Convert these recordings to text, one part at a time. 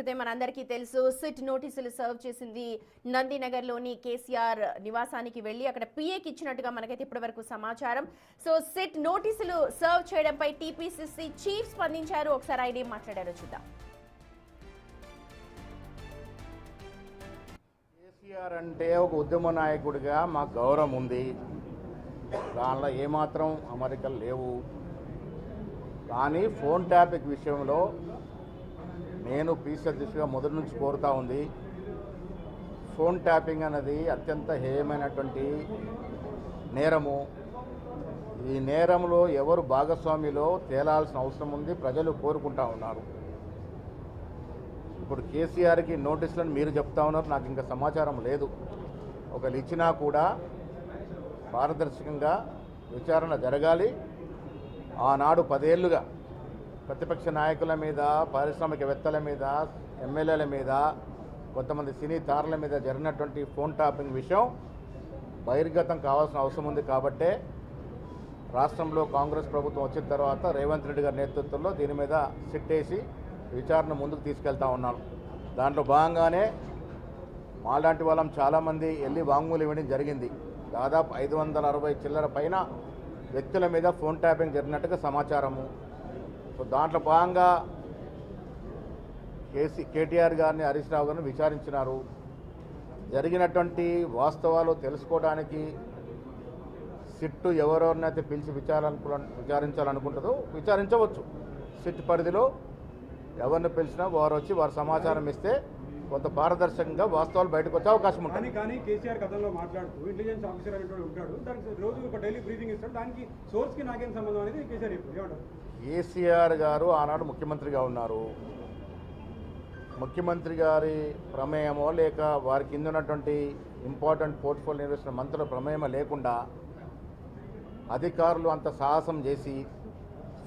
క్రితం మనందరికీ తెలుసు సిట్ నోటీసులు సర్వ్ చేసింది నందినగర్లోని కేసీఆర్ నివాసానికి వెళ్లి అక్కడ పిఏకి ఇచ్చినట్టుగా మనకైతే ఇప్పటివరకు సమాచారం. సో సిట్ నోటీసులు సర్వ్ చేయడంపై టీపీసీసీ చీఫ్ స్పందించారు. ఒకసారి ఆయన ఏం మాట్లాడారో చూద్దాం. కేసీఆర్ అంటే ఒక ఉద్యమ నాయకుడిగా మాకు గౌరవం ఉంది. దానిలో ఏమాత్రం అమరికలు లేవు. కానీ ఫోన్ ట్యాపింగ్ విషయంలో నేను పీసీ అధ్యక్షుడిగా మొదటి నుంచి కోరుతా ఉంది. ఫోన్ ట్యాపింగ్ అనేది అత్యంత హేయమైనటువంటి నేరము. ఈ నేరంలో ఎవరు భాగస్వామిలో తేలాల్సిన అవసరం ఉంది. ప్రజలు కోరుకుంటా ఉన్నారు. ఇప్పుడు కేసీఆర్కి నోటీసులను మీరు చెప్తా ఉన్నారు, నాకు ఇంకా సమాచారం లేదు. ఒకళ్ళు ఇచ్చినా కూడా పారదర్శకంగా విచారణ జరగాలి. ఆనాడు 10 ఏళ్లుగా ప్రతిపక్ష నాయకుల మీద, పారిశ్రామికవేత్తల మీద, ఎమ్మెల్యేల మీద, కొంతమంది సినీ తారల మీద జరిగినటువంటి ఫోన్ ట్యాపింగ్ విషయం బహిర్గతం కావాల్సిన అవసరం ఉంది. కాబట్టే రాష్ట్రంలో కాంగ్రెస్ ప్రభుత్వం వచ్చిన తర్వాత రేవంత్ రెడ్డి గారి నేతృత్వంలో దీని మీద సిట్ వేసి విచారణ ముందుకు తీసుకెళ్తా ఉన్నాను. దాంట్లో భాగంగానే మాలాంటి వాళ్ళం చాలామంది వెళ్ళి వాంగ్మూలం ఇవ్వడం జరిగింది. దాదాపు 560 చిల్లర పైన వ్యక్తుల మీద ఫోన్ ట్యాపింగ్ జరిగినట్టుగా సమాచారము. సో దాంట్లో భాగంగా కేటీఆర్ గారిని, హరీష్ రావు గారిని విచారించినారు. జరిగినటువంటి వాస్తవాలు తెలుసుకోవడానికి సిట్టు ఎవరెవరినైతే పిలిచి విచారించాలనుకుంటుందో విచారించవచ్చు. సిట్ పరిధిలో ఎవరిని పిలిచినా వారు వచ్చి వారు సమాచారం ఇస్తే కొంత పారదర్శకంగా వాస్తవాలు బయటకు వచ్చే అవకాశం ఉంటుంది. కానీ కేసీఆర్ గతంలో మాట్లాడుతూ ఇంటెలిజెన్స్ ఆఫీసర్ అనేటువంటి ఉంటాడు, దానికి రోజు ఒక డైలీ బ్రీఫింగ్ ఇస్తాడు, దానికి సోర్స్కి నాకేం సంబంధం అనేది కేసీఆర్ ఏమంటారు? కేసీఆర్ గారు ఆనాడు ముఖ్యమంత్రిగా ఉన్నారు. ముఖ్యమంత్రి గారి ప్రమేయమో లేక వారి కింద ఉన్నటువంటి ఇంపార్టెంట్ పోర్ట్ఫోలియో నిర్వహిస్తున్న మంత్రుల ప్రమేయమో లేకుండా అధికారులు అంత సాహసం చేసి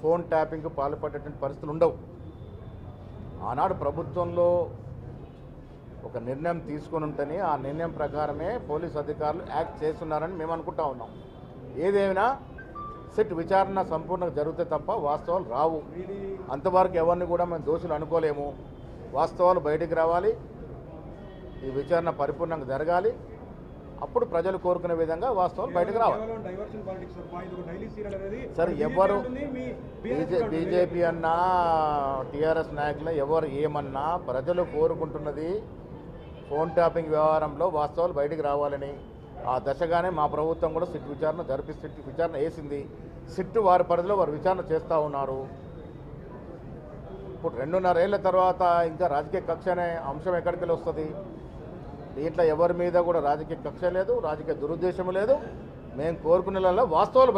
ఫోన్ ట్యాపింగ్కు పాల్పడేటువంటి పరిస్థితులు ఉండవు. ఆనాడు ప్రభుత్వంలో ఒక నిర్ణయం తీసుకొని ఉంటేనే ఆ నిర్ణయం ప్రకారమే పోలీసు అధికారులు యాక్ట్ చేస్తున్నారని మేము అనుకుంటా ఉన్నాం. ఏదేమైనా సిట్ విచారణ సంపూర్ణంగా జరిగితే తప్ప వాస్తవాలు రావు. అంతవరకు ఎవరిని కూడా మేము దోషులు అనుకోలేము. వాస్తవాలు బయటికి రావాలి. ఈ విచారణ పరిపూర్ణంగా జరగాలి. అప్పుడు ప్రజలు కోరుకునే విధంగా వాస్తవాలు బయటకు రావాలి. సరే, ఎవరు బీజేపీ అన్నా టీఆర్ఎస్ నాయకులు ఎవరు ఏమన్నా ప్రజలు కోరుకుంటున్నది ఫోన్ ట్యాపింగ్ వ్యవహారంలో వాస్తవాలు బయటికి రావాలని. ఆ దశగానే మా ప్రభుత్వం కూడా సిట్ విచారణ సిట్ విచారణ వేసింది. సిట్ వారి పరిధిలో వారు విచారణ చేస్తూ ఉన్నారు. ఇప్పుడు 2.5 ఏళ్ల తర్వాత ఇంకా రాజకీయ కక్ష అనే అంశం ఎక్కడికి వస్తుంది? దీంట్లో ఎవరి మీద కూడా రాజకీయ కక్ష లేదు, రాజకీయ దురుద్దేశం లేదు. మేము కోరుకునే వాస్తవాలు